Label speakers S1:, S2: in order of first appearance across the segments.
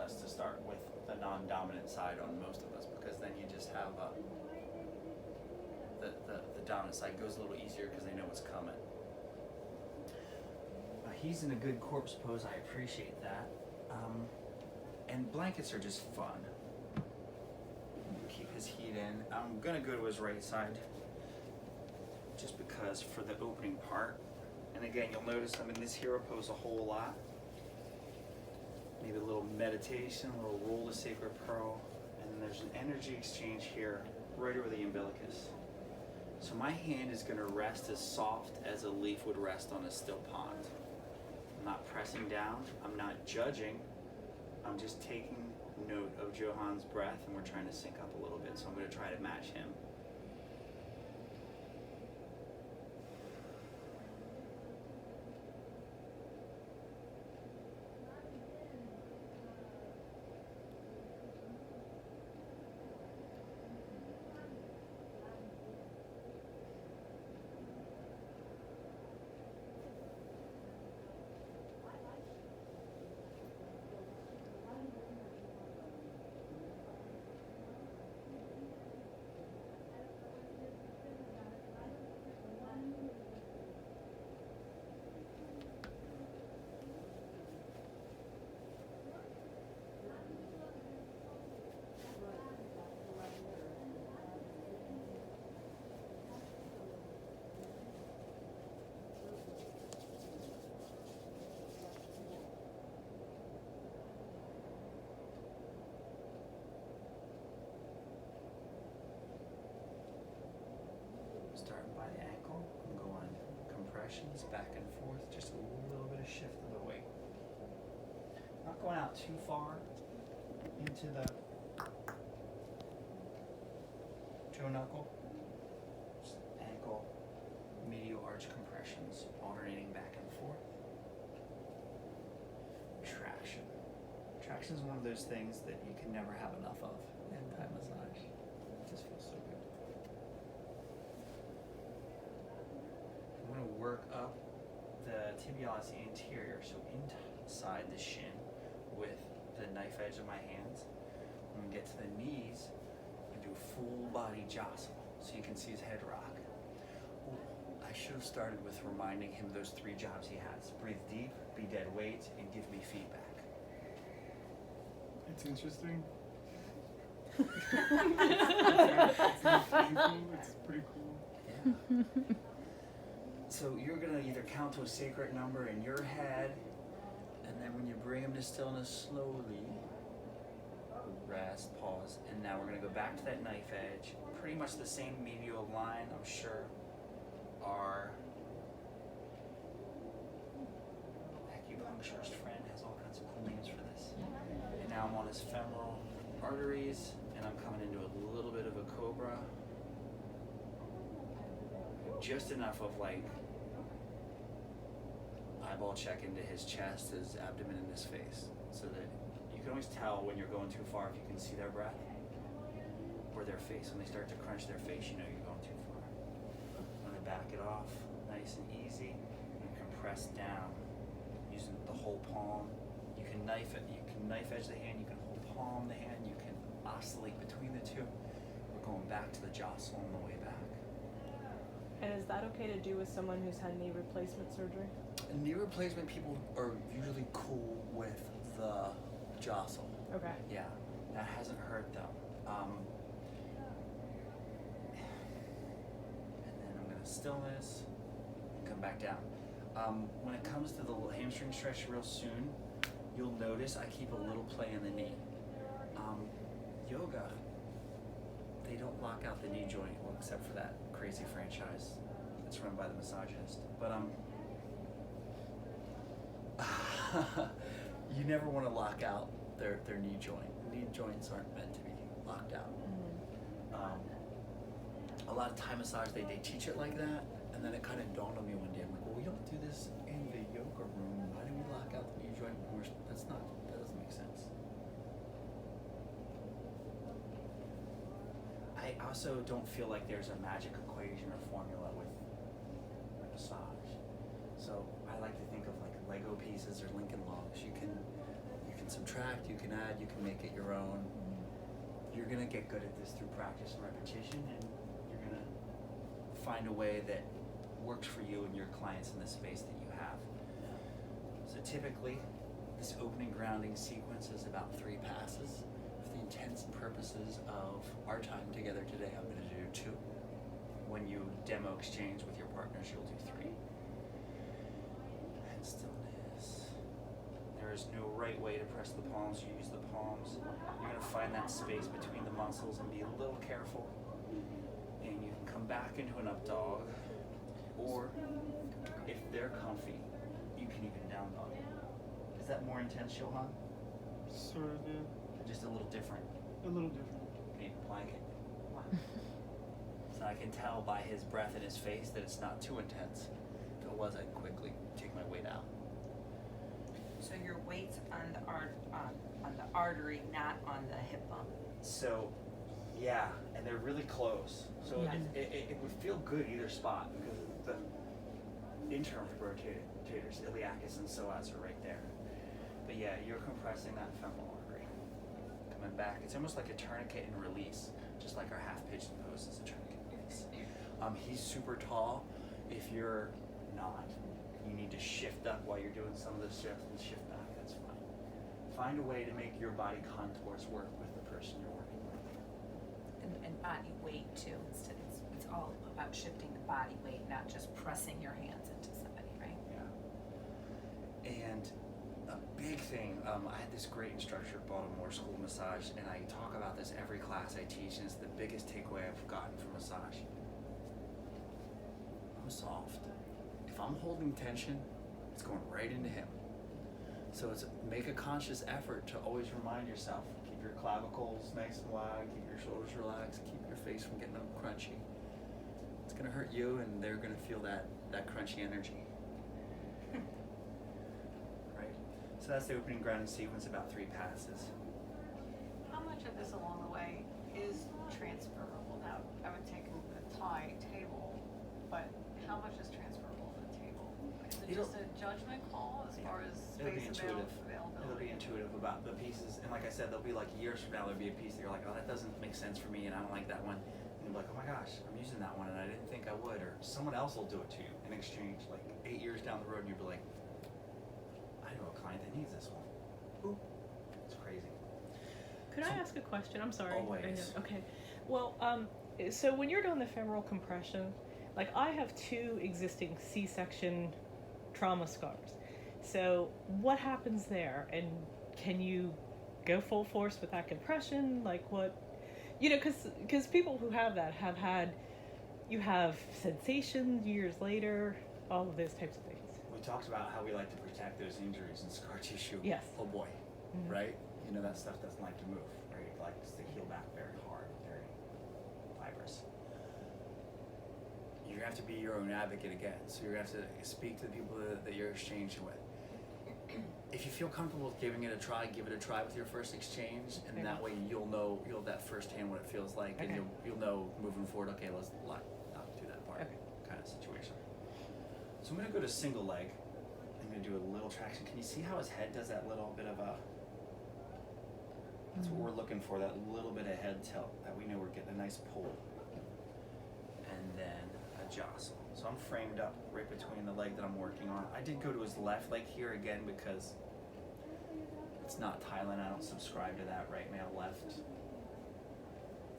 S1: best to start with the non-dominant side on most of us, because then you just have the dominant side goes a little easier because they know what's coming. He's in a good corpse pose. I appreciate that. And blankets are just fun. Keep his heat in. I'm gonna go to his right side, just because for the opening part. And again, you'll notice I'm in this hero pose a whole lot. Maybe a little meditation, a little roll the sacred pearl, and then there's an energy exchange here, right over the umbilicus. So my hand is gonna rest as soft as a leaf would rest on a still pond. I'm not pressing down, I'm not judging, I'm just taking note of Johan's breath, and we're trying to sync up a little bit, so I'm gonna try to match him. Starting by the ankle, I'm going compressions back and forth, just a little bit of shift of the weight. Not going out too far into the Joe knuckle. Just ankle, medial arch compressions, alternating back and forth. Traction. Traction is one of those things that you can never have enough of in Thai massage. It just feels so good. I'm going to work up the tibialis anterior, so inside the shin with the knife edge of my hands. When we get to the knees, I do a full body jostle, so you can see his head rock. Ooh, I should have started with reminding him those 3 jobs he has. Breathe deep, be dead weight, and give me feedback.
S2: It's interesting. It's not painful, it's pretty cool.
S1: Yeah. So you're gonna either count to a sacred number in your head, and then when you bring him to stillness slowly, rest, pause, and now we're gonna go back to that knife edge. Pretty much the same medial line, I'm sure. Our acupuncturist friend has all kinds of cool names for this. And now I'm on his femoral arteries, and I'm coming into a little bit of a cobra. Just enough of like eyeball check into his chest, his abdomen, and his face, so that you can always tell when you're going too far if you can see their breath or their face. When they start to crunch their face, you know you're going too far. I'm gonna back it off, nice and easy, and compress down using the whole palm. You can knife it. You can knife edge the hand. You can whole palm the hand. You can oscillate between the two. We're going back to the jostle on the way back.
S3: And is that okay to do with someone who's had knee replacement surgery?
S1: Knee replacement people are usually cool with the jostle.
S3: Okay.
S1: Yeah, that hasn't hurt them. And then I'm gonna stillness and come back down. When it comes to the little hamstring stretch real soon, you'll notice I keep a little play in the knee. Yoga, they don't lock out the knee joint, well, except for that crazy franchise that's run by the misogynist. But you never want to lock out their knee joint. Knee joints aren't meant to be locked out. A lot of Thai massage, they teach it like that, and then it kind of dawned on me one day. I'm like, well, we don't do this in the yoga room. Why do we lock out the knee joint? That doesn't make sense. I also don't feel like there's a magic equation or formula with massage. So I like to think of like Lego pieces or Lincoln Logs. You can subtract subtract, you can add, you can make it your own. You're gonna get good at this through practice and repetition, and you're gonna find a way that works for you and your clients in the space that you have. So typically, this opening grounding sequence is about 3 passes. For the intents and purposes of our time together today, I'm gonna do 2. When you demo exchange with your partners, you'll do 3. And stillness. There is no right way to press the palms. You use the palms. You're gonna find that space between the muscles and be a little careful. And you can come back into an up dog, or if they're comfy, you can even down dog. Is that more intense, Johan?
S2: Sort of, yeah.
S1: Just a little different.
S2: A little different.
S1: Need a blanket. So I can tell by his breath and his face that it's not too intense. If it was, I'd quickly take my weight out.
S4: So your weight's on the artery, not on the hip bone.
S1: So, yeah, and they're really close. So
S4: Yeah.
S1: it would feel good either spot because the internal rotators, iliacus and psoas, are right there. But yeah, you're compressing that femoral artery. Coming back, it's almost like a tourniquet and release, just like our half pigeon pose is a tourniquet release. He's super tall. If you're not, you need to shift up while you're doing some of the shifts and shift back. That's fine. Find a way to make your body contours work with the person you're working with.
S4: And body weight too. It's all about shifting the body weight, not just pressing your hands into somebody, right?
S1: Yeah. And a big thing, I had this great instructor at Baltimore School of Massage, and I talk about this every class I teach, and it's the biggest takeaway I've gotten from massage. I'm soft. If I'm holding tension, it's going right into him. So it's make a conscious effort to always remind yourself, keep your clavicles nice and wide, keep your shoulders relaxed, keep your face from getting crunchy. It's gonna hurt you, and they're gonna feel that crunchy energy. Right? So that's the opening grounding sequence, about 3 passes.
S5: How much of this along the way is transferable? Now, I would take a Thai table, but how much is transferable to the table? Is it
S1: It'll-
S5: just a judgment call as far as
S1: It'll be
S5: space
S1: intuitive.
S5: availability?
S1: It'll be intuitive about the pieces, and like I said, there'll be like years from now, there'll be a piece that you're like, oh, that doesn't make sense for me, and I don't like that one. And you'll be like, oh my gosh, I'm using that one, and I didn't think I would. Or someone else will do it to you in exchange, like 8 years down the road, and you'll be like, I know a client that needs this one. Ooh, it's crazy.
S3: Could I ask a question? I'm sorry.
S1: Always.
S3: Okay. Well, so when you're doing the femoral compression, like I have 2 existing C-section trauma scars. So what happens there? And can you go full force with that compression? Like what? You know, because people who have that have had, you have sensation years later, all of those types of things.
S1: We talked about how we like to protect those injuries and scar tissue.
S3: Yes.
S1: Oh boy,
S3: Mhm.
S1: right? You know, that stuff doesn't like to move, right? It likes to heal back very hard, very fibrous. You have to be your own advocate again. So you're going to have to speak to the people that you're exchanging with. If you feel comfortable with giving it a try, give it a try with your first exchange, and
S3: Okay.
S1: that way you'll know that firsthand what it feels like, and
S3: Okay.
S1: you'll know moving forward. Okay, let's not do that part,
S3: Okay.
S1: kind of situation. So I'm gonna go to single leg. I'm gonna do a little traction. Can you see how his head does that little bit of a? That's what we're looking for. That little bit of head tilt that we know we're getting a nice pull, and then a jostle. So I'm framed up right between the leg that I'm working on. I did go to his left leg here again because it's not Thailand. I don't subscribe to that right male, left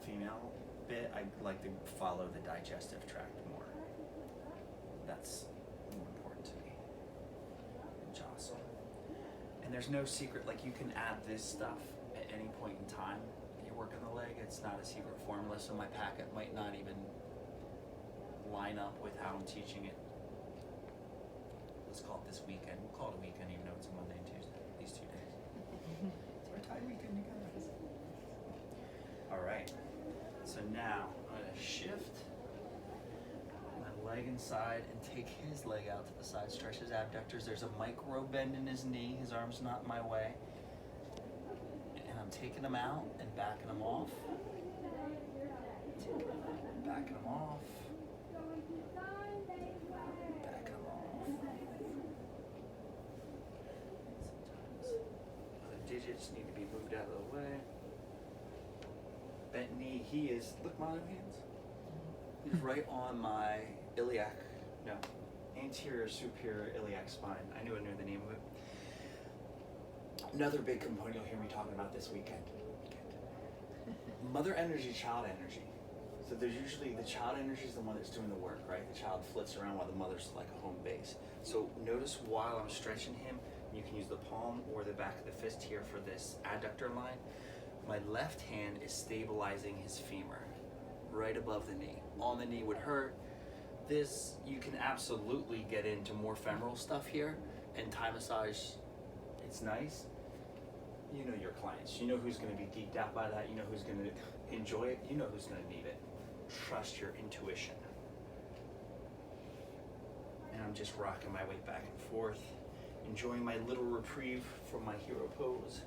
S1: female bit. I like to follow the digestive tract more. That's more important to me. And jostle. And there's no secret, like you can add this stuff at any point in time that you're working the leg. It's not a secret formula, so my packet might not even line up with how I'm teaching it. Let's call it this weekend. We'll call it a weekend even though it's a Monday and Tuesday, these 2 days. It's our Thai weekend, you guys. Alright, so now I'm gonna shift my leg inside and take his leg out to the side, stretch his abductors. There's a micro bend in his knee, his arm's not in my way. And I'm taking him out and backing him off. Taking him out and backing him off. Backing him off. Sometimes I did digits need to be moved out of the way. Bent knee, he is, look my other hands. He's right on my iliac, no, anterior superior iliac spine. I knew the name of it. Another big component you'll hear me talking about this weekend. Mother energy, child energy. So there's usually, the child energy is the one that's doing the work, right? The child flits around while the mother's like a home base. So notice while I'm stretching him, you can use the palm or the back of the fist here for this adductor line. My left hand is stabilizing his femur right above the knee. On the knee would hurt. This, you can absolutely get into more femoral stuff here, and Thai massage, it's nice. You know your clients. You know who's going to be geeked out by that. You know who's going to enjoy it. You know who's going to need it. Trust your intuition. And I'm just rocking my weight back and forth, enjoying my little reprieve from my hero pose,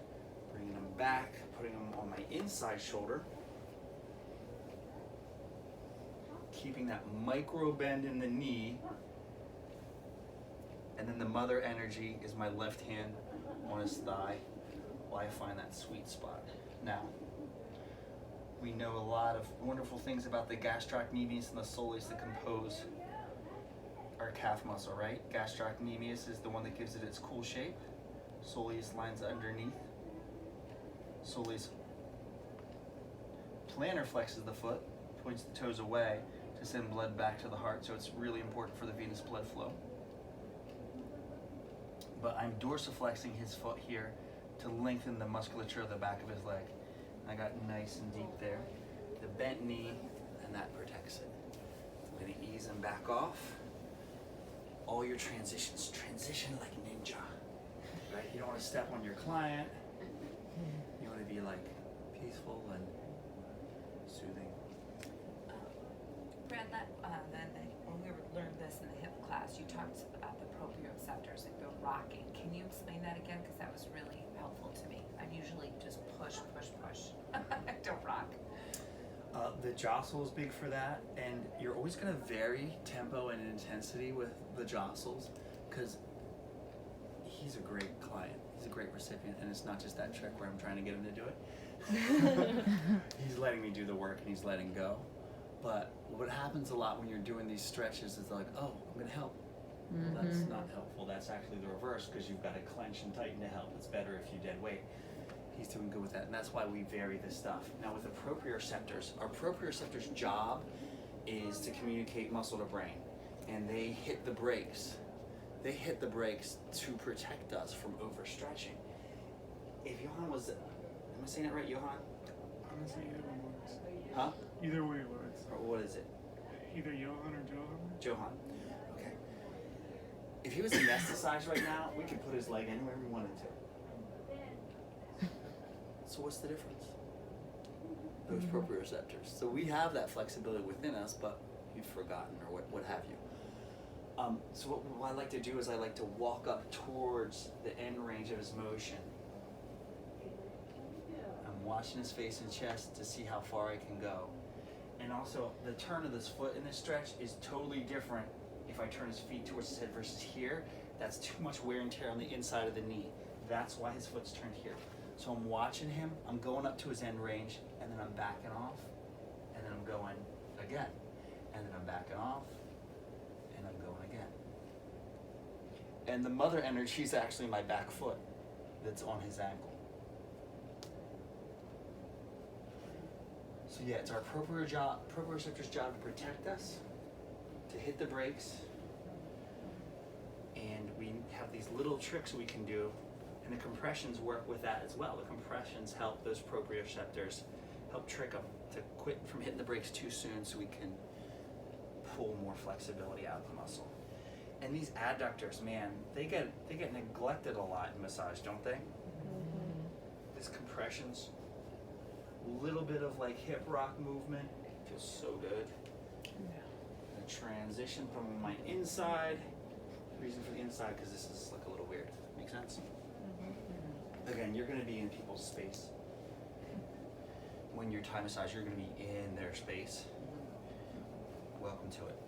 S1: bringing them back, putting them on my inside shoulder, keeping that micro bend in the knee, and then the mother energy is my left hand on his thigh while I find that sweet spot. Now, we know a lot of wonderful things about the gastrocnemius and the soleus that compose our calf muscle, right? Gastrocnemius is the one that gives it its cool shape. Soleus lines underneath. Soleus plantar flexes the foot, points the toes away to send blood back to the heart, so it's really important for the venous blood flow. But I'm dorsiflexing his foot here to lengthen the musculature of the back of his leg. I got nice and deep there. The bent knee, and that protects it. I'm gonna ease him back off. All your transitions, transition like ninja, right? You don't wanna step on your client. You wanna be like peaceful and soothing.
S4: Brad, when we learned this in the hip class, you talked about the proprioceptors that go rocking. Can you explain that again? Because that was really helpful to me. I usually just push. I don't rock.
S1: The jostle is big for that, and you're always going to vary tempo and intensity with the jostles, because he's a great client. He's a great recipient, and it's not just that trick where I'm trying to get him to do it. He's letting me do the work, and he's letting go. But what happens a lot when you're doing these stretches is like, oh, I'm going to help. Well, that's not helpful. That's actually the reverse, because you've got to clench and tighten to help. It's better if you dead weight. He's doing good with that, and that's why we vary this stuff. Now with the proprioceptors, our proprioceptors' job is to communicate muscle to brain, and they hit the brakes. They hit the brakes to protect us from overstretching. If Johan was, am I saying it right, Johan?
S2: Honestly, either one works.
S1: Huh?
S2: Either way works.
S1: Or what is it?
S2: Either Johan or Johan.
S1: Johan. Okay. If he was anesthetized right now, we could put his leg anywhere we wanted to. So what's the difference? Those proprioceptors. So we have that flexibility within us, but you've forgotten, or what have you. So what I like to do is I like to walk up towards the end range of his motion. I'm watching his face and chest to see how far I can go. And also, the turn of this foot in this stretch is totally different if I turn his feet towards his head versus here. That's too much wear and tear on the inside of the knee. That's why his foot's turned here. So I'm watching him, I'm going up to his end range, and then I'm backing off, and then I'm going again. And then I'm backing off, and I'm going again. And the mother energy is actually my back foot that's on his ankle. So yeah, it's our proprioceptor's job to protect us, to hit the brakes, and we have these little tricks we can do, and the compressions work with that as well. The compressions help those proprioceptors, help trick them to quit from hitting the brakes too soon so we can pull more flexibility out of the muscle. And these adductors, man, they get neglected a lot in massage, don't they? These compressions, a little bit of like hip rock movement, feels so good. The transition from my inside, reason for the inside, because this is like a little weird. Make sense? Again, you're going to be in people's space. When you're Thai massage, you're going to be in their space. Welcome to it.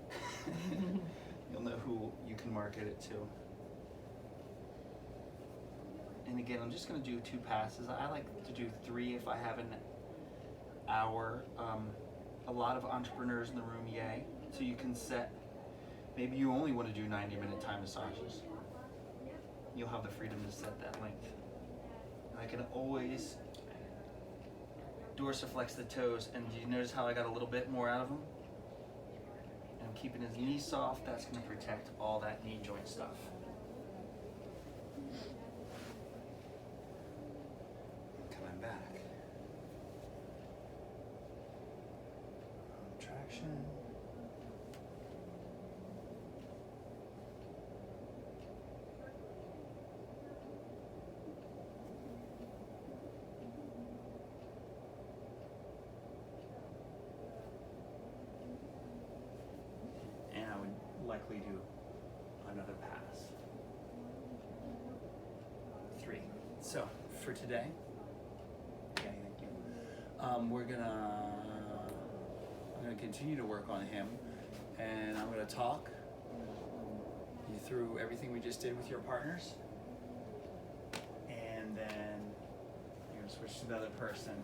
S1: You'll know who you can market it to. And again, I'm just gonna do 2 passes. I like to do 3 if I have an hour. A lot of entrepreneurs in the room, yay. So you can set, maybe you only wanna do 90-minute Thai massages. You'll have the freedom to set that length. And I can always dorsiflex the toes, and do you notice how I got a little bit more out of him? And I'm keeping his knee soft. That's gonna protect all that knee joint stuff. Coming back. Traction. And I would likely do another pass. 3. So for today, okay, thank you. I'm gonna continue to work on him, and I'm gonna talk you through everything we just did with your partners, and then you're gonna switch to the other person.